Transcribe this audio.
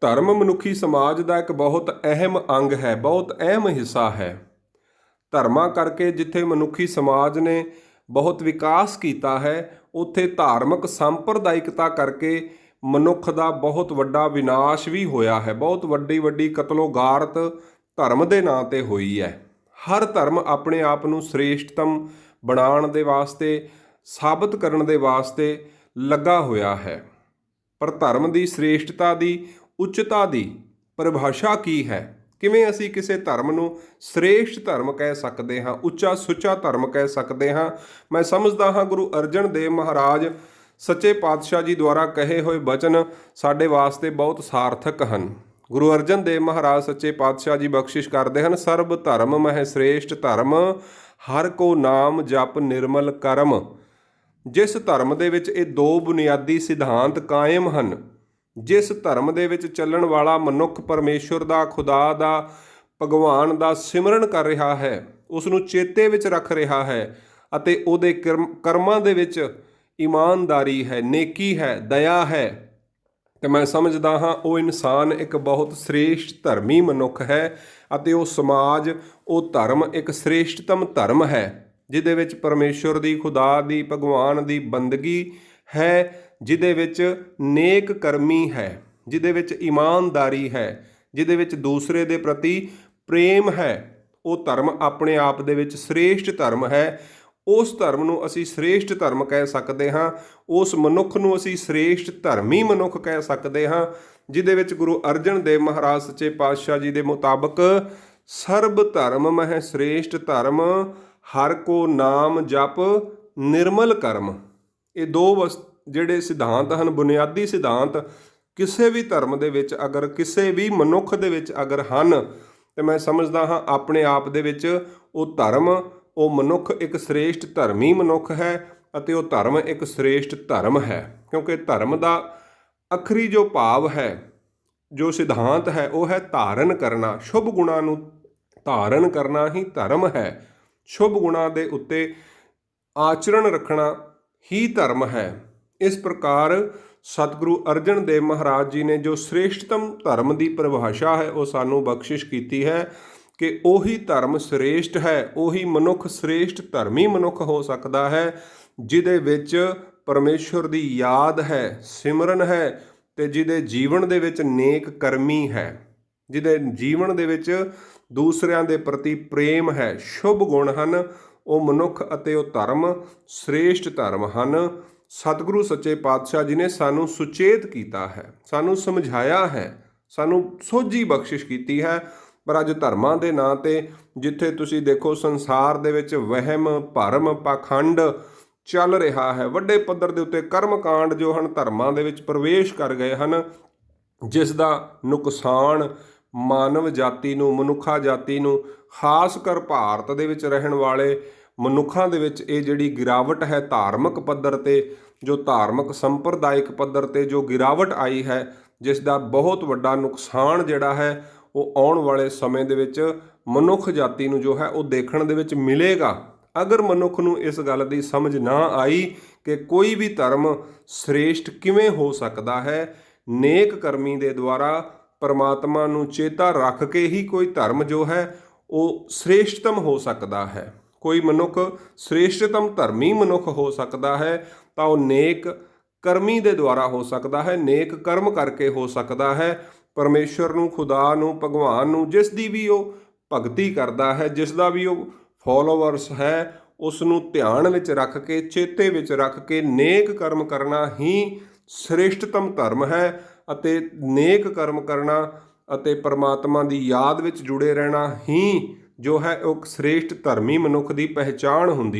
ਧਰਮ ਮਨੁੱਖੀ ਸਮਾਜ ਦਾ ਇੱਕ ਬਹੁਤ ਅਹਿਮ ਅੰਗ ਹੈ, ਬਹੁਤ ਅਹਿਮ ਹਿੱਸਾ ਹੈ। ਧਰਮਾਂ ਕਰਕੇ ਜਿੱਥੇ ਮਨੁੱਖੀ ਸਮਾਜ ਨੇ ਬਹੁਤ ਵਿਕਾਸ ਕੀਤਾ ਹੈ, ਉੱਥੇ ਧਾਰਮਿਕ ਸੰਪਰਦਾਇਕਤਾ ਕਰਕੇ ਮਨੁੱਖ ਦਾ ਬਹੁਤ ਵੱਡਾ ਵਿਨਾਸ਼ ਵੀ ਹੋਇਆ ਹੈ। ਬਹੁਤ ਵੱਡੀ ਕਤਲੋਗਾਰਤ ਧਰਮ ਦੇ ਨਾਂ 'ਤੇ ਹੋਈ ਹੈ। ਹਰ ਧਰਮ ਆਪਣੇ ਆਪ ਨੂੰ ਸ੍ਰੇਸ਼ਟਤਮ ਬਣਾਉਣ ਦੇ ਵਾਸਤੇ, ਸਾਬਤ ਕਰਨ ਦੇ ਵਾਸਤੇ ਲੱਗਾ ਹੋਇਆ ਹੈ। ਪਰ ਧਰਮ ਦੀ ਸ੍ਰੇਸ਼ਟਤਾ ਦੀ, ਉੱਚਤਾ ਦੀ ਪਰਿਭਾਸ਼ਾ ਕੀ ਹੈ? ਕਿਵੇਂ ਅਸੀਂ ਕਿਸੇ ਧਰਮ ਨੂੰ ਸ੍ਰੇਸ਼ਟ ਧਰਮ ਕਹਿ ਸਕਦੇ ਹਾਂ, ਉੱਚਾ ਸੁੱਚਾ ਧਰਮ ਕਹਿ ਸਕਦੇ ਹਾਂ? ਮੈਂ ਸਮਝਦਾ ਹਾਂ ਗੁਰੂ ਅਰਜਨ ਦੇਵ ਮਹਾਰਾਜ ਸੱਚੇ ਪਾਤਸ਼ਾਹ ਜੀ ਦੁਆਰਾ ਕਹੇ ਹੋਏ ਬਚਨ ਸਾਡੇ ਵਾਸਤੇ ਬਹੁਤ ਸਾਰਥਕ ਹਨ। ਗੁਰੂ ਅਰਜਨ ਦੇਵ ਮਹਾਰਾਜ ਸੱਚੇ ਪਾਤਸ਼ਾਹ ਜੀ ਬਖਸ਼ਿਸ਼ ਕਰਦੇ ਹਨ, ਸਰਬ ਧਰਮ ਮਹਿ ਸ੍ਰੇਸ਼ਟ ਧਰਮ, ਹਰ ਕੋ ਨਾਮ ਜਪ ਨਿਰਮਲ ਕਰਮ। ਜਿਸ ਧਰਮ ਦੇ ਵਿੱਚ ਇਹ ਦੋ ਬੁਨਿਆਦੀ ਸਿਧਾਂਤ ਕਾਇਮ ਹਨ, ਜਿਸ ਧਰਮ ਦੇ ਵਿੱਚ ਚੱਲਣ ਵਾਲਾ ਮਨੁੱਖ ਪਰਮੇਸ਼ੁਰ ਦਾ, ਖੁਦਾ ਦਾ, ਭਗਵਾਨ ਦਾ ਸਿਮਰਨ ਕਰ ਰਿਹਾ ਹੈ, ਉਸ ਨੂੰ ਚੇਤੇ ਵਿੱਚ ਰੱਖ ਰਿਹਾ ਹੈ ਅਤੇ ਉਹਦੇ ਕਰਮਾਂ ਦੇ ਵਿੱਚ ਇਮਾਨਦਾਰੀ ਹੈ, ਨੇਕੀ ਹੈ, ਦਇਆ ਹੈ, ਤੇ ਮੈਂ ਸਮਝਦਾ ਹਾਂ ਉਹ ਇਨਸਾਨ ਇੱਕ ਬਹੁਤ ਸ੍ਰੇਸ਼ਟ ਧਰਮੀ ਮਨੁੱਖ ਹੈ ਅਤੇ ਉਹ ਸਮਾਜ, ਉਹ ਧਰਮ ਇੱਕ ਸ੍ਰੇਸ਼ਟਤਮ ਧਰਮ ਹੈ ਜਿਹਦੇ ਵਿੱਚ ਪਰਮੇਸ਼ੁਰ ਦੀ, ਖੁਦਾ ਦੀ, ਭਗਵਾਨ ਦੀ ਬੰਦਗੀ ਹੈ, ਜਿਹਦੇ ਵਿੱਚ ਨੇਕ ਕਰਮੀ ਹੈ, ਜਿਹਦੇ ਵਿੱਚ ਇਮਾਨਦਾਰੀ ਹੈ, ਜਿਹਦੇ ਵਿੱਚ ਦੂਸਰੇ ਦੇ ਪ੍ਰਤੀ ਪ੍ਰੇਮ ਹੈ। ਉਹ ਧਰਮ ਆਪਣੇ ਆਪ ਦੇ ਵਿੱਚ ਸ੍ਰੇਸ਼ਟ ਧਰਮ ਹੈ। ਉਸ ਧਰਮ ਨੂੰ ਅਸੀਂ ਸ੍ਰੇਸ਼ਟ ਧਰਮ ਕਹਿ ਸਕਦੇ ਹਾਂ। ਉਸ ਮਨੁੱਖ ਨੂੰ ਅਸੀਂ ਸ੍ਰੇਸ਼ਟ ਧਰਮੀ ਮਨੁੱਖ ਕਹਿ ਸਕਦੇ ਹਾਂ, ਜਿਹਦੇ ਵਿੱਚ ਗੁਰੂ ਅਰਜਨ ਦੇਵ ਮਹਾਰਾਜ ਸੱਚੇ ਪਾਤਸ਼ਾਹ ਜੀ ਦੇ ਮੁਤਾਬਕ ਸਰਬ ਧਰਮ ਮਹਿ ਸ੍ਰੇਸ਼ਟ ਧਰਮ, ਹਰ ਕੋ ਨਾਮ ਜਪ ਨਿਰਮਲ ਕਰਮ। ਇਹ ਦੋ ਜਿਹੜੇ ਸਿਧਾਂਤ ਹਨ, ਬੁਨਿਆਦੀ ਸਿਧਾਂਤ, ਕਿਸੇ ਵੀ ਧਰਮ ਦੇ ਵਿੱਚ ਅਗਰ, ਕਿਸੇ ਵੀ ਮਨੁੱਖ ਦੇ ਵਿੱਚ ਅਗਰ ਹਨ, ਤੇ ਮੈਂ ਸਮਝਦਾ ਹਾਂ ਆਪਣੇ ਆਪ ਦੇ ਵਿੱਚ ਉਹ ਧਰਮ, ਉਹ ਮਨੁੱਖ ਇੱਕ ਸ੍ਰੇਸ਼ਟ ਧਰਮੀ ਮਨੁੱਖ ਹੈ ਅਤੇ ਉਹ ਧਰਮ ਇੱਕ ਸ੍ਰੇਸ਼ਟ ਧਰਮ ਹੈ। ਕਿਉਂਕਿ ਧਰਮ ਦਾ ਆਖਰੀ ਜੋ ਭਾਵ ਹੈ, ਜੋ ਸਿਧਾਂਤ ਹੈ, ਉਹ ਹੈ ਧਾਰਨ ਕਰਨਾ। ਸ਼ੁਭ ਗੁਣਾਂ ਨੂੰ ਧਾਰਨ ਕਰਨਾ ਹੀ ਧਰਮ ਹੈ। ਸ਼ੁਭ ਗੁਣਾਂ ਦੇ ਉੱਤੇ ਆਚਰਣ ਰੱਖਣਾ ਹੀ ਧਰਮ ਹੈ। ਇਸ ਪ੍ਰਕਾਰ ਸਤਿਗੁਰੂ ਅਰਜਨ ਦੇਵ ਮਹਾਰਾਜ ਜੀ ਨੇ ਜੋ ਸ੍ਰੇਸ਼ਟਤਮ ਧਰਮ ਦੀ ਪਰਿਭਾਸ਼ਾ ਹੈ, ਉਹ ਸਾਨੂੰ ਬਖਸ਼ਿਸ਼ ਕੀਤੀ ਹੈ ਕਿ ਉਹੀ ਧਰਮ ਸ੍ਰੇਸ਼ਟ ਹੈ, ਉਹੀ ਮਨੁੱਖ ਸ੍ਰੇਸ਼ਟ ਧਰਮੀ ਮਨੁੱਖ ਹੋ ਸਕਦਾ ਹੈ, ਜਿਹਦੇ ਵਿੱਚ ਪਰਮੇਸ਼ੁਰ ਦੀ ਯਾਦ ਹੈ, ਸਿਮਰਨ ਹੈ, ਤੇ ਜਿਹਦੇ ਜੀਵਨ ਦੇ ਵਿੱਚ ਨੇਕ ਕਰਮੀ ਹੈ, ਜਿਹਦੇ ਜੀਵਨ ਦੇ ਵਿੱਚ ਦੂਸਰਿਆਂ ਦੇ ਪ੍ਰਤੀ ਪ੍ਰੇਮ ਹੈ, ਸ਼ੁਭ ਗੁਣ ਹਨ। ਉਹ ਮਨੁੱਖ ਅਤੇ ਉਹ ਧਰਮ ਸ੍ਰੇਸ਼ਟ ਧਰਮ ਹਨ। ਸਤਿਗੁਰੂ ਸੱਚੇ ਪਾਤਸ਼ਾਹ ਜੀ ਨੇ ਸਾਨੂੰ ਸੁਚੇਤ ਕੀਤਾ ਹੈ, ਸਾਨੂੰ ਸਮਝਾਇਆ ਹੈ, ਸਾਨੂੰ ਸੋਝੀ ਬਖਸ਼ਿਸ਼ ਕੀਤੀ ਹੈ। ਪਰ ਅੱਜ ਧਰਮਾਂ ਦੇ ਨਾਂ 'ਤੇ ਜਿੱਥੇ ਤੁਸੀਂ ਦੇਖੋ ਸੰਸਾਰ ਦੇ ਵਿੱਚ ਵਹਿਮ, ਭਰਮ, ਪਾਖੰਡ ਚੱਲ ਰਿਹਾ ਹੈ, ਵੱਡੇ ਪੱਧਰ ਦੇ ਉੱਤੇ ਕਰਮਕਾਂਡ ਜੋ ਹਨ ਧਰਮਾਂ ਦੇ ਵਿੱਚ ਪ੍ਰਵੇਸ਼ ਕਰ ਗਏ ਹਨ, ਜਿਸ ਦਾ ਨੁਕਸਾਨ ਮਾਨਵ ਜਾਤੀ ਨੂੰ, ਮਨੁੱਖਾ ਜਾਤੀ ਨੂੰ, ਖਾਸ ਕਰ ਭਾਰਤ ਦੇ ਵਿੱਚ ਰਹਿਣ ਵਾਲੇ ਮਨੁੱਖਾਂ ਦੇ ਵਿੱਚ ਇਹ ਜਿਹੜੀ ਗਿਰਾਵਟ ਹੈ ਧਾਰਮਿਕ ਪੱਧਰ 'ਤੇ, ਜੋ ਧਾਰਮਿਕ ਸੰਪਰਦਾਇਕ ਪੱਧਰ 'ਤੇ ਜੋ ਗਿਰਾਵਟ ਆਈ ਹੈ, ਜਿਸ ਦਾ ਬਹੁਤ ਵੱਡਾ ਨੁਕਸਾਨ ਜਿਹੜਾ ਹੈ ਉਹ ਆਉਣ ਵਾਲੇ ਸਮੇਂ ਦੇ ਵਿੱਚ ਮਨੁੱਖ ਜਾਤੀ ਨੂੰ ਜੋ ਹੈ ਉਹ ਦੇਖਣ ਦੇ ਵਿੱਚ ਮਿਲੇਗਾ। ਅਗਰ ਮਨੁੱਖ ਨੂੰ ਇਸ ਗੱਲ ਦੀ ਸਮਝ ਨਾ ਆਈ ਕਿ ਕੋਈ ਵੀ ਧਰਮ ਸ੍ਰੇਸ਼ਟ ਕਿਵੇਂ ਹੋ ਸਕਦਾ ਹੈ, ਨੇਕ ਕਰਮੀ ਦੇ ਦੁਆਰਾ ਪਰਮਾਤਮਾ ਨੂੰ ਚੇਤਾ ਰੱਖ ਕੇ ਹੀ ਕੋਈ ਧਰਮ ਜੋ ਹੈ ਉਹ ਸ੍ਰੇਸ਼ਟਤਮ ਹੋ ਸਕਦਾ ਹੈ, ਕੋਈ ਮਨੁੱਖ ਸ੍ਰੇਸ਼ਟਤਮ ਧਰਮੀ ਮਨੁੱਖ ਹੋ ਸਕਦਾ ਹੈ, ਤਾਂ ਉਹ ਨੇਕ ਕਰਮੀ ਦੇ ਦੁਆਰਾ ਹੋ ਸਕਦਾ ਹੈ, ਨੇਕ ਕਰਮ ਕਰਕੇ ਹੋ ਸਕਦਾ ਹੈ। ਪਰਮੇਸ਼ੁਰ ਨੂੰ, ਖੁਦਾ ਨੂੰ, ਭਗਵਾਨ ਨੂੰ, ਜਿਸ ਦੀ ਵੀ ਉਹ ਭਗਤੀ ਕਰਦਾ ਹੈ, ਜਿਸ ਦਾ ਵੀ ਉਹ ਫੋਲੋਵਰਸ ਹੈ, ਉਸ ਨੂੰ ਧਿਆਨ ਵਿੱਚ ਰੱਖ ਕੇ, ਚੇਤੇ ਵਿੱਚ ਰੱਖ ਕੇ ਨੇਕ ਕਰਮ ਕਰਨਾ ਹੀ ਸ੍ਰੇਸ਼ਟਤਮ ਧਰਮ ਹੈ। ਅਤੇ ਨੇਕ ਕਰਮ ਕਰਨਾ ਅਤੇ ਪਰਮਾਤਮਾ ਦੀ ਯਾਦ ਵਿੱਚ ਜੁੜੇ ਰਹਿਣਾ ਹੀ ਜੋ ਹੈ ਉਹ ਸ੍ਰੇਸ਼ਟ ਧਰਮੀ ਮਨੁੱਖ ਦੀ ਪਹਿਚਾਣ ਹੁੰਦੀ ਹੈ।